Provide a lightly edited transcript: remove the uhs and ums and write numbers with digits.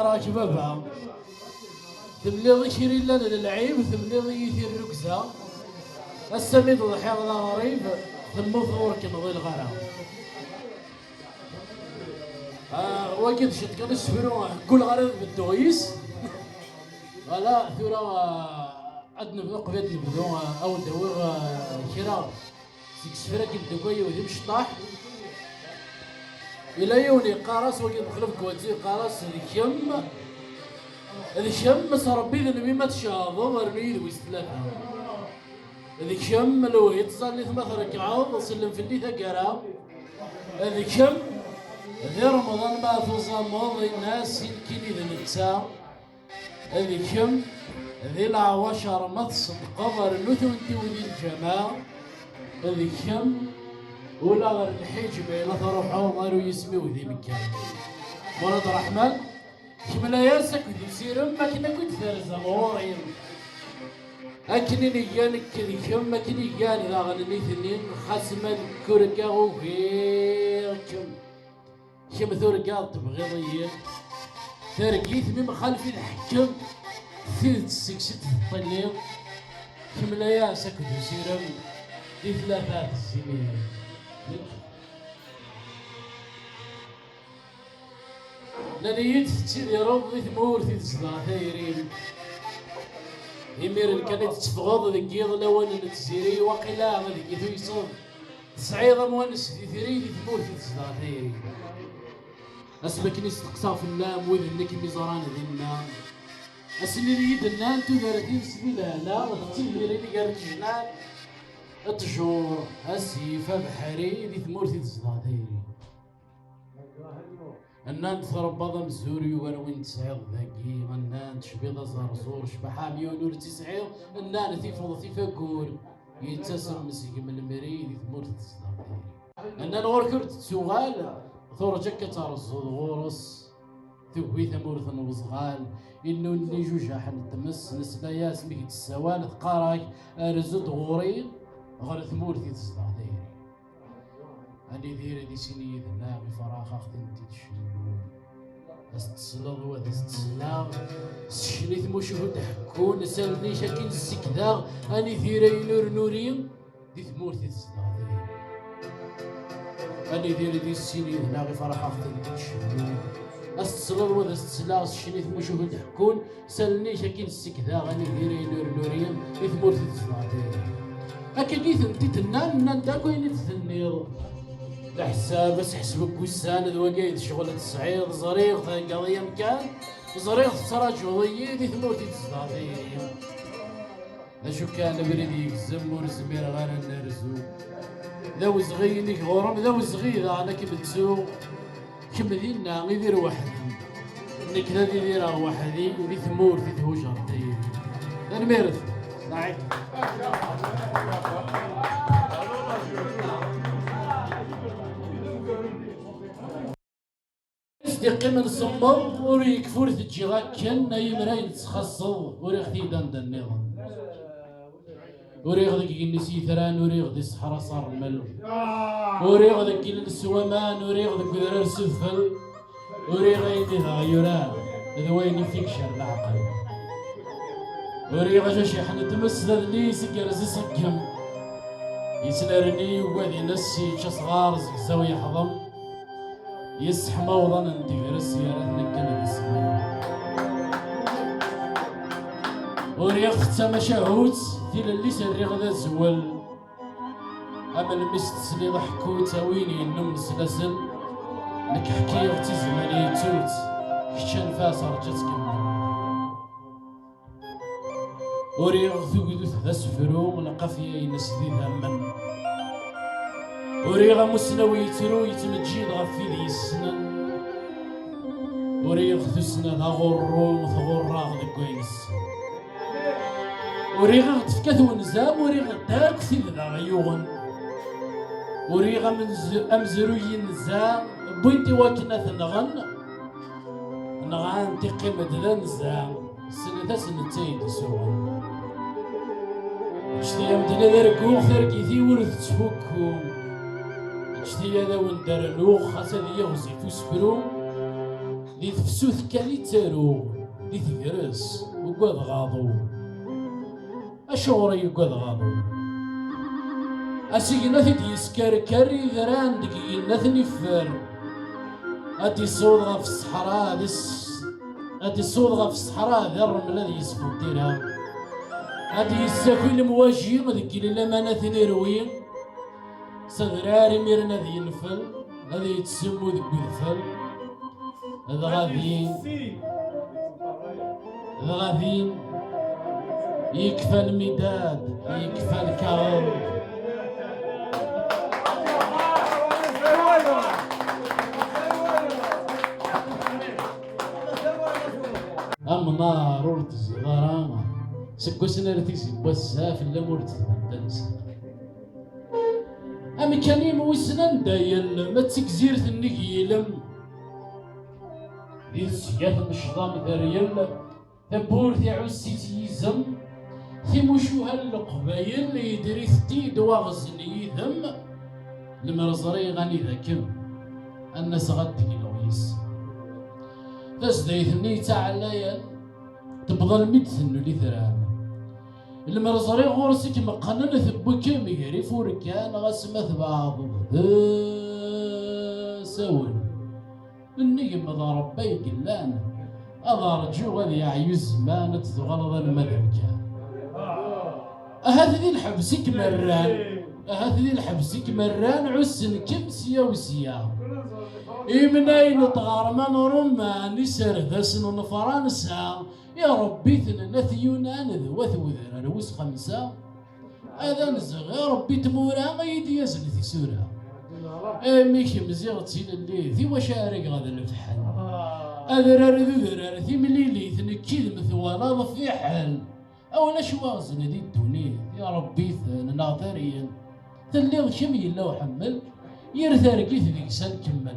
راك بابا تمليض يشري لنا للعيب تمليض يثير ركزه السميد ضحي غدا غريب ثم ثورك نضي الغرام واكيد شد كان السفرو كل غريب بالدويس ولا ثورة عندنا في قبيل نبدو او ندور كرا سيك سفرة كنت دوكوي وذي مشطاح الى يوني قارس وكيد مخلف كواتي قارس هذيك شم ربي ذنبي ما تشاظو ورمي ذوي ثلاثة هذيك شم لو يتصلي ثم ركعة وسلم في اللي ثقرا هذيك شم ذي رمضان ما تزمض الناس يمكن إذا نتسا هذيك شم ذي العواشر متص قبر نثون تودي الجماعة هذيك شم ولا غير الحجب إلى تروحوا غير يسميو ذي مكان ولد الرحمن كملا ياسك ذي سيرم ما كنا كنت ثالثة مورين أكني نيانك كذي كم ما كني ياني ذا غنني ثنين خاسما كوركا وغير كم ثوركا تبغي ضيق ثرقيت من مخالفي الحكم ثلث سكست طليق كملا ياسك ذي سيرم ذي ثلاثات السنين لاني تسيدي ربي ثمور في ثيرين يمير كانت تفغض ذيك يضلون نتسيري وقيلا ما ذيك يصوب صعيدة مونس في ثيرين ثمور في ثيرين اسمك نستقصى في النام وذنك ميزران ذنا اسني ليد النام تدرتين سبيلا لا وتتيري لي قالت جنان التجور السيفة بحري ذي ثمور في ثيرين النان ثربضة مزوري وانا وين تسعيض ذاكي النان تشبيضة زرزور شبحا ميونور تسعيض النان تيفض تيفاكور يتسم مسيك من المريد ثمور تتصدق النان غوركر تسوغال ثور جكة ترصد غورس ثوي ثمور ثنوزغال إنو اللي جوجا حن تمس نسلا ياسمك تسوال ثقاراك رزد غوري غير ثمور تتصدق أني ذير دي سني ذنا بفراغ أخذ تشلون استسلغ وتستسلغ شنيت مشهود حكون سالني شكل السكداغ أني ذير نور نورين دي ثمور تستسلغ أني ذير دي سني ذنا بفراغ أخذ تشلون استسلغ وتستسلغ شنيت مشهود حكون سالني شكل السكداغ أني ذير نور نورين دي ثمور تستسلغ أكيد ثنتي تنان داكو ينتثنيض الحساب بس حسبك وسان ذو قايد شغلة الصعيد زريغ قضية مكان زريغ ترى جوضية دي ثمورتي تصدعين اشو كان بريدي يكزم زمير غير النرزو ذو زغينك غرم ذو زغير انا كبتسو كم دينا غير واحد انك ذا دير واحدي ودي ثمور في ذو جرتين انا ميرث نعم يقيم نصمم وريك فورث تجيغا كان يمراين تخصو وريغ ثيدان دا النظام وريغ ذاك النسي ثران وريغ دي الصحراء صار المل وريغ ذاك السوامان وريغ ذاك ذرار سفل وريغ يدي غيوران هذا وين يفكشر العقل وريغ جاشي حنا تمس ذا اللي سكر زسكم يسنرني وقاعد ينسي صغار زاوية يحضم يسحم وضن ندير السيارة نكنا نسمع وريغ تما شهوت ديال اللي سريغ ذا زول اما المستسلي ضحكو تاويني النوم سلاسل لك حكي اختي زماني توت كشان فاس رجعت كمل وريغ ثقدوث ذا سفرو لقافيا ينس ذي ذامن وريغ مسنوي يترو يتمجيد غفي ذي السنن وريغ ثسنا ذا غروم ثغراغ ذا كوينس وريغ تفكث ونزام وريغ داك في ذا غيوغن وريغ أمزرو ينزام بوينتي واكنا ثنغن نغان تقيمة ذا نزام سنة سنتين تسوغن اشتي يمدنا ذا ركوغ ثركي ورث تفوكو اشتي هذا وندار نوخ خاصة ذي يغزي فسفرو دي تفسوث كالي تارو دي تجرس وقاد غاضو أشعر يقاد غاضو أسيقنا ثدي يسكركري ذران دقيقنا ثنفر أدي صوضغة في الصحراء أدي صوضغة في الصحراء ذا الرمل الذي يسفو ديرها أدي يساكي المواجهي ذكي للأمانة ثنيروين صدراري ميرنا ذي الفل هذا يتسمو ذي الفل هذا غادين يكفى المداد يكفى الكرم أمنار ورد الزغرامة سكوسنا رتيسي بوساف اللامور تتبدلس أمي كاني موسنان دايل ما تكزيرت النقيلم دي السياث الشضام ذريل تبورث عسي تيزم ثمشوها القبايل اللي يدري ثتيد واغزني ذم المرزري غني ذاكم الناس غدك لويس تسديثني تعالى تبضل ميتثنو لي ثران المرزري غورسك مقنن ثبوك ميغري فوركان غاسمة بعض ساول النجم ذا ربي قلان أذا رجو غادي يعيو زمان تغلظ المذهب كان أهذ ذي الحبسك مران أهذ ذي الحبسك مران عسن كمسيا وسيا إمناين تغارمان رمان يسر ذاسن فرنسا يا ربي ثنث يونان ذوث وذر الوس خمسة هذا نزغ يا ربي تمورا غيدي يزن في سورة ميك مزيغ تسيل اللي ذي وشارق غادا الفتحل أذرار ذرار ذي مليلي ثنكيد مثوالا ضفي حل أو نشوازن ذي الدنيا يا ربي ناظريا تلي شمي الله وحمل يرثاركي ذيك سان كمل